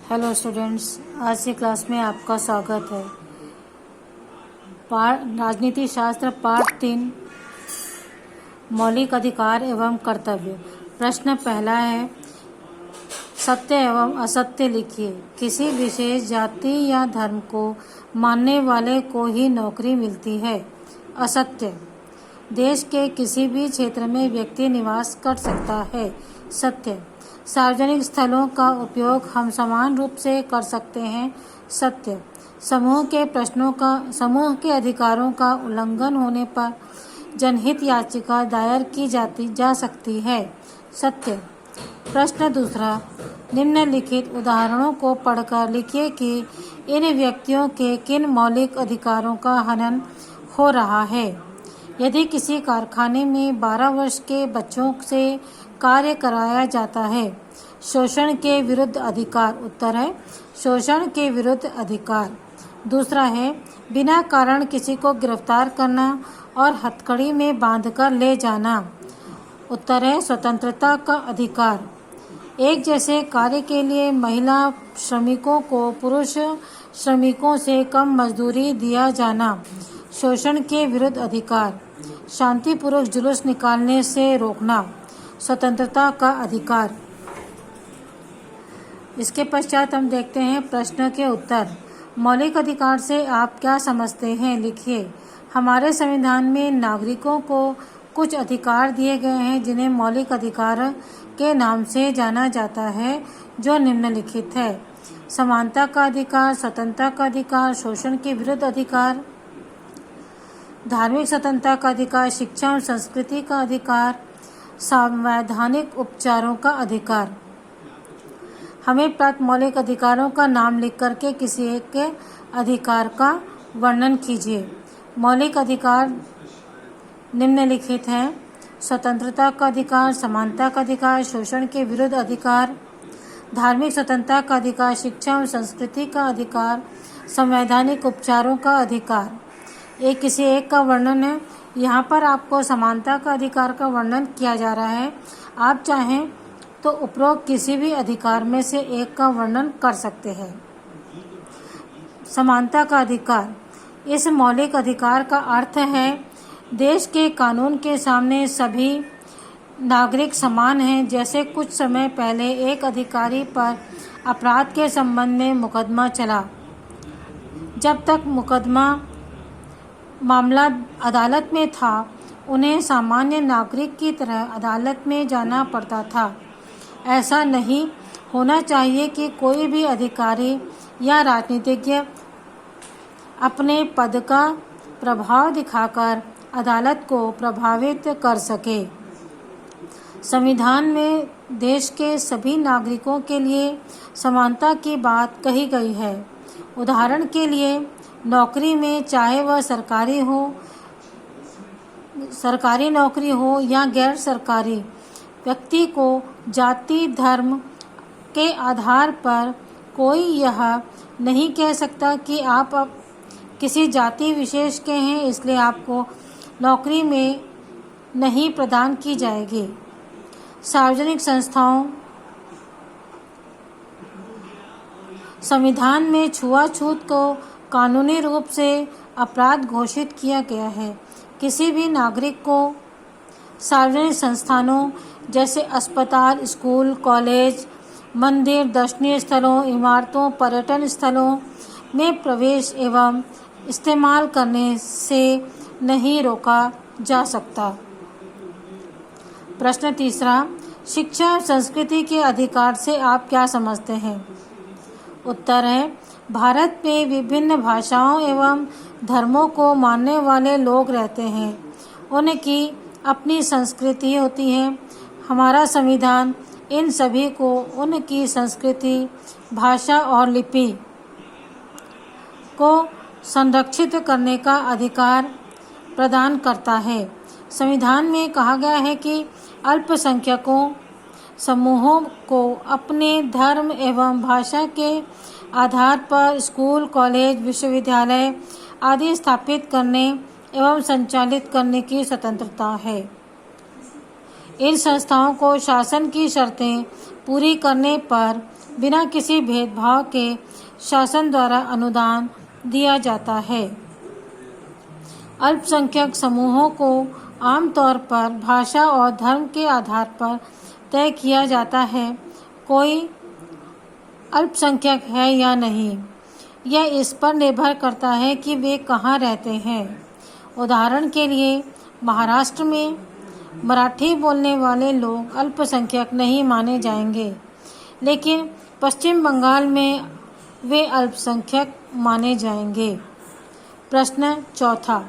Hello students, आज की class में आपका स्वागत है। राजनीति शास्त्र पार्ट 3 मौलिक अधिकार एवं कर्तव्य। प्रश्न पहला है, सत्य एवं असत्य लिखिए। किसी विशेष जाति या धर्म को मानने वाले को ही नौकरी मिलती है। असत्य, देश के किसी भी क्षेत्र में व्यक्ति निवास कर सकता है। सत्य, सार्वजनिक स्थलों का उपयोग हम समान रूप से कर सकते हैं। सत्य, समूह के अधिकारों का उल्लंघन होने पर जनहित याचिका दायर की जा सकती है। सत्य। प्रश्न दूसरा, निम्नलिखित उदाहरणों को पढ़कर लिखिए कि इन व्यक्तियों के किन मौलिक अधिकारों का हनन हो रहा है। यदि किसी कारखाने में 12 वर्ष के बच्चों से कार्य कराया जाता है। शोषण के विरुद्ध अधिकार। उत्तर है शोषण के विरुद्ध अधिकार। दूसरा है, बिना कारण किसी को गिरफ्तार करना और हथकड़ी में बांधकर ले जाना। उत्तर है स्वतंत्रता का अधिकार। एक जैसे कार्य के लिए महिला श्रमिकों को पुरुष श्रमिकों से कम मजदूरी दिया जाना। शोषण के विरुद्ध अधिकार। शांतिपूर्वक जुलूस निकालने से रोकना। स्वतंत्रता का अधिकार। इसके पश्चात हम देखते हैं प्रश्न के उत्तर। मौलिक अधिकार से आप क्या समझते हैं, लिखिए। हमारे संविधान में नागरिकों को कुछ अधिकार दिए गए हैं जिन्हें मौलिक अधिकार के नाम से जाना जाता है, जो निम्नलिखित है। समानता का अधिकार, स्वतंत्रता का अधिकार, शोषण के विरुद्ध अधिकार, धार्मिक स्वतंत्रता का अधिकार, शिक्षा और संस्कृति का अधिकार, संवैधानिक उपचारों का अधिकार। हमें प्राप्त मौलिक अधिकारों का नाम लिख करके किसी एक के अधिकार का वर्णन कीजिए। मौलिक अधिकार निम्नलिखित हैं: स्वतंत्रता का अधिकार, समानता का अधिकार, शोषण के विरुद्ध अधिकार, धार्मिक स्वतंत्रता का अधिकार, शिक्षा और संस्कृति का अधिकार, संवैधानिक उपचारों का अधिकार। एक किसी एक का वर्णन है। यहाँ पर आपको समानता का अधिकार का वर्णन किया जा रहा है। आप चाहें तो उपरोक्त किसी भी अधिकार में से एक का वर्णन कर सकते हैं। समानता का अधिकार, इस मौलिक अधिकार का अर्थ है देश के कानून के सामने सभी नागरिक समान हैं। जैसे कुछ समय पहले एक अधिकारी पर अपराध के संबंध में मुकदमा चला। जब तक मामला अदालत में था, उन्हें सामान्य नागरिक की तरह अदालत में जाना पड़ता था। ऐसा नहीं होना चाहिए कि कोई भी अधिकारी या राजनीतिज्ञ अपने पद का प्रभाव दिखाकर अदालत को प्रभावित कर सके। संविधान में देश के सभी नागरिकों के लिए समानता की बात कही गई है। उदाहरण के लिए, नौकरी में चाहे वह सरकारी नौकरी हो या गैर सरकारी, व्यक्ति को जाति धर्म के आधार पर कोई यह नहीं कह सकता कि आप किसी जाति विशेष के हैं, इसलिए आपको नौकरी में नहीं प्रदान की जाएगी। सार्वजनिक संस्थाओं, संविधान में छुआछूत को कानूनी रूप से अपराध घोषित किया गया है। किसी भी नागरिक को सार्वजनिक संस्थानों जैसे अस्पताल, स्कूल, कॉलेज, मंदिर, दर्शनीय स्थलों, इमारतों, पर्यटन स्थलों में प्रवेश एवं इस्तेमाल करने से नहीं रोका जा सकता। प्रश्न तीसरा, शिक्षा और संस्कृति के अधिकार से आप क्या समझते हैं? उत्तर है, भारत में विभिन्न भाषाओं एवं धर्मों को मानने वाले लोग रहते हैं। उनकी अपनी संस्कृति होती है। हमारा संविधान इन सभी को उनकी संस्कृति, भाषा और लिपि को संरक्षित करने का अधिकार प्रदान करता है। संविधान में कहा गया है कि अल्पसंख्यकों समूहों को अपने धर्म एवं भाषा के आधार पर स्कूल, कॉलेज, विश्वविद्यालय आदि स्थापित करने एवं संचालित करने की स्वतंत्रता है। इन संस्थाओं को शासन की शर्तें पूरी करने पर बिना किसी भेदभाव के शासन द्वारा अनुदान दिया जाता है। अल्पसंख्यक समूहों को आमतौर पर भाषा और धर्म के आधार पर तय किया जाता है कोई अल्पसंख्यक है या नहीं। यह इस पर निर्भर करता है कि वे कहाँ रहते हैं। उदाहरण के लिए महाराष्ट्र में मराठी बोलने वाले लोग अल्पसंख्यक नहीं माने जाएंगे, लेकिन पश्चिम बंगाल में वे अल्पसंख्यक माने जाएंगे। प्रश्न चौथा,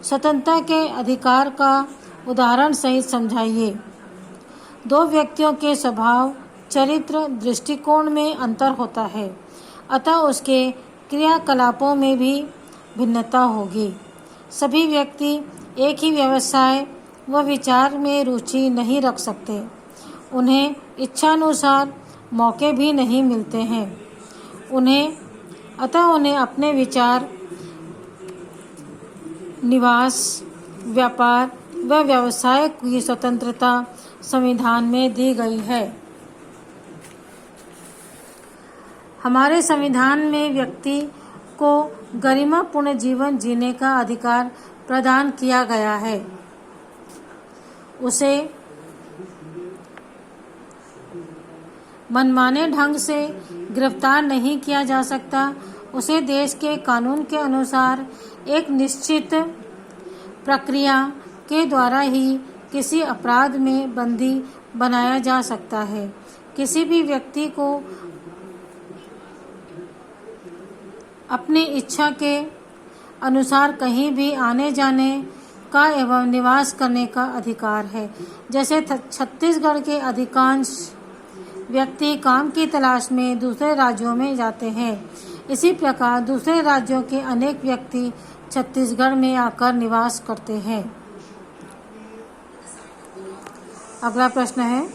स्वतंत्रता के अधिकार का उदाहरण सहित समझाइए। दो व्यक्तियों के स्वभाव, चरित्र, दृष्टिकोण में अंतर होता है, अतः उसके क्रियाकलापों में भी भिन्नता होगी। सभी व्यक्ति एक ही व्यवसाय व विचार में रुचि नहीं रख सकते। उन्हें इच्छानुसार मौके भी नहीं मिलते हैं। उन्हें अपने विचार, निवास, व्यापार व व्यवसाय की स्वतंत्रता संविधान में दी गई है। हमारे संविधान में व्यक्ति को गरिमापूर्ण जीवन जीने का अधिकार प्रदान किया गया है। उसे मनमाने ढंग से गिरफ्तार नहीं किया जा सकता। उसे देश के कानून के अनुसार एक निश्चित प्रक्रिया के द्वारा ही किसी अपराध में बंदी बनाया जा सकता है। किसी भी व्यक्ति को अपनी इच्छा के अनुसार कहीं भी आने जाने का एवं निवास करने का अधिकार है। जैसे छत्तीसगढ़ के अधिकांश व्यक्ति काम की तलाश में दूसरे राज्यों में जाते हैं, इसी प्रकार दूसरे राज्यों के अनेक व्यक्ति छत्तीसगढ़ में आकर निवास करते हैं। अगला प्रश्न है,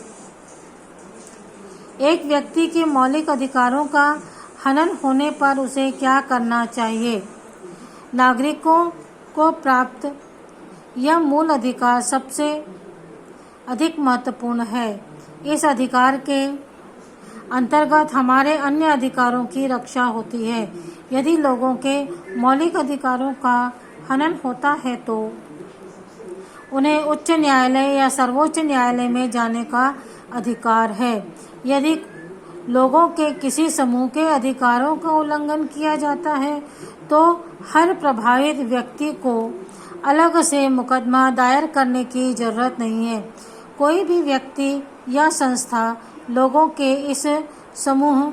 एक व्यक्ति के मौलिक अधिकारों का हनन होने पर उसे क्या करना चाहिए? नागरिकों को प्राप्त यह मूल अधिकार सबसे अधिक महत्वपूर्ण है। इस अधिकार के अंतर्गत हमारे अन्य अधिकारों की रक्षा होती है। यदि लोगों के मौलिक अधिकारों का हनन होता है तो उन्हें उच्च न्यायालय या सर्वोच्च न्यायालय में जाने का अधिकार है। यदि लोगों के किसी समूह के अधिकारों का उल्लंघन किया जाता है तो हर प्रभावित व्यक्ति को अलग से मुकदमा दायर करने की जरूरत नहीं है। कोई भी व्यक्ति या संस्था लोगों के इस समूह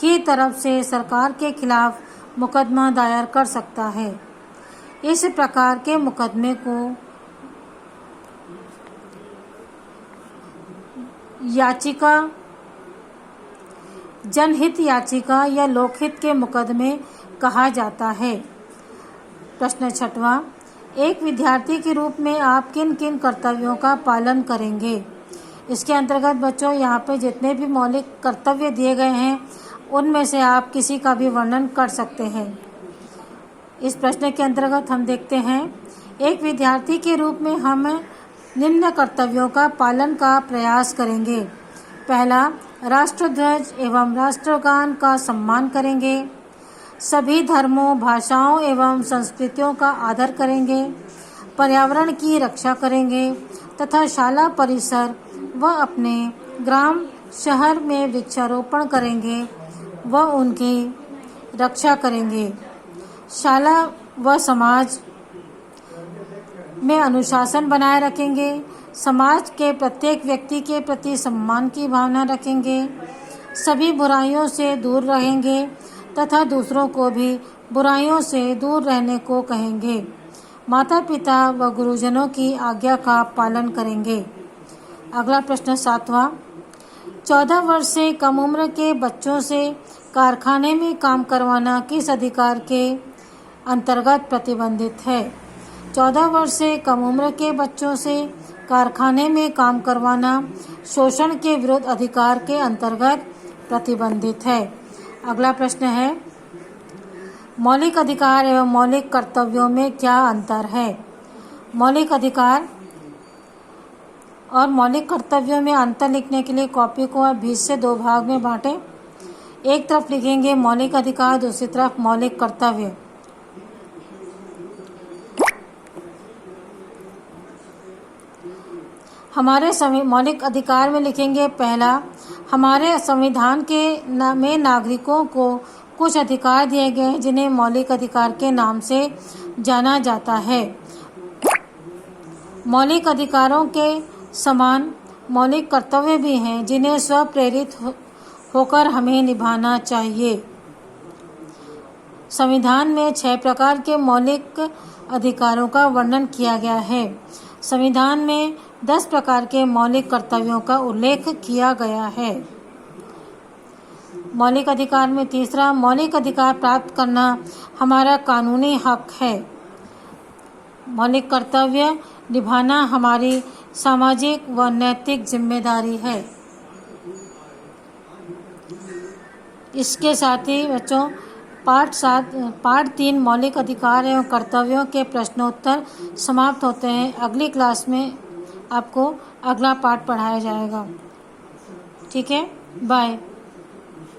की तरफ से सरकार के खिलाफ मुकदमा दायर कर सकता है। इस प्रकार के मुकदमे को याचिका, जनहित याचिका या लोकहित के मुकदमे कहा जाता है। प्रश्न छठवां, एक विद्यार्थी के रूप में आप किन किन कर्तव्यों का पालन करेंगे? इसके अंतर्गत बच्चों यहाँ पे जितने भी मौलिक कर्तव्य दिए गए हैं उनमें से आप किसी का भी वर्णन कर सकते हैं। इस प्रश्न के अंतर्गत हम देखते हैं, एक विद्यार्थी के रूप में हम निम्न कर्तव्यों का पालन का प्रयास करेंगे। पहला, राष्ट्रध्वज एवं राष्ट्रगान का सम्मान करेंगे। सभी धर्मों, भाषाओं एवं संस्कृतियों का आदर करेंगे। पर्यावरण की रक्षा करेंगे तथा शाला परिसर व अपने ग्राम शहर में वृक्षारोपण करेंगे व उनकी रक्षा करेंगे। शाला व समाज में अनुशासन बनाए रखेंगे। समाज के प्रत्येक व्यक्ति के प्रति सम्मान की भावना रखेंगे। सभी बुराइयों से दूर रहेंगे तथा दूसरों को भी बुराइयों से दूर रहने को कहेंगे। माता पिता व गुरुजनों की आज्ञा का पालन करेंगे। अगला प्रश्न सातवां, 14 वर्ष से कम उम्र के बच्चों से कारखाने में काम करवाना किस अधिकार के अंतर्गत प्रतिबंधित है? 14 वर्ष से कम उम्र के बच्चों से कारखाने में काम करवाना शोषण के विरुद्ध अधिकार के अंतर्गत प्रतिबंधित है। अगला प्रश्न है, मौलिक अधिकार एवं मौलिक कर्तव्यों में क्या अंतर है? मौलिक अधिकार और मौलिक कर्तव्यों में अंतर लिखने के लिए कॉपी को 20 से 2 भाग में बांटें। एक तरफ लिखेंगे मौलिक अधिकार, दूसरी तरफ मौलिक कर्तव्य। हमारे मौलिक अधिकार में लिखेंगे पहला, हमारे संविधान में नागरिकों को कुछ अधिकार दिए गए हैं जिन्हें मौलिक अधिकार के नाम से जाना जाता है। मौलिक अधिकारों के समान मौलिक कर्तव्य भी हैं जिन्हें स्वप्रेरित होकर हमें निभाना चाहिए। संविधान में 6 प्रकार के मौलिक अधिकारों का वर्णन किया गया है। संविधान में 10 प्रकार के मौलिक कर्तव्यों का उल्लेख किया गया है। मौलिक अधिकार में तीसरा, मौलिक अधिकार प्राप्त करना हमारा कानूनी हक है। मौलिक कर्तव्य निभाना हमारी सामाजिक व नैतिक जिम्मेदारी है। इसके साथ ही बच्चों पार्ट 3 मौलिक अधिकार एवं कर्तव्यों के प्रश्नोत्तर समाप्त होते हैं। अगली क्लास में आपको अगला पार्ट पढ़ाया जाएगा। ठीक है, बाय।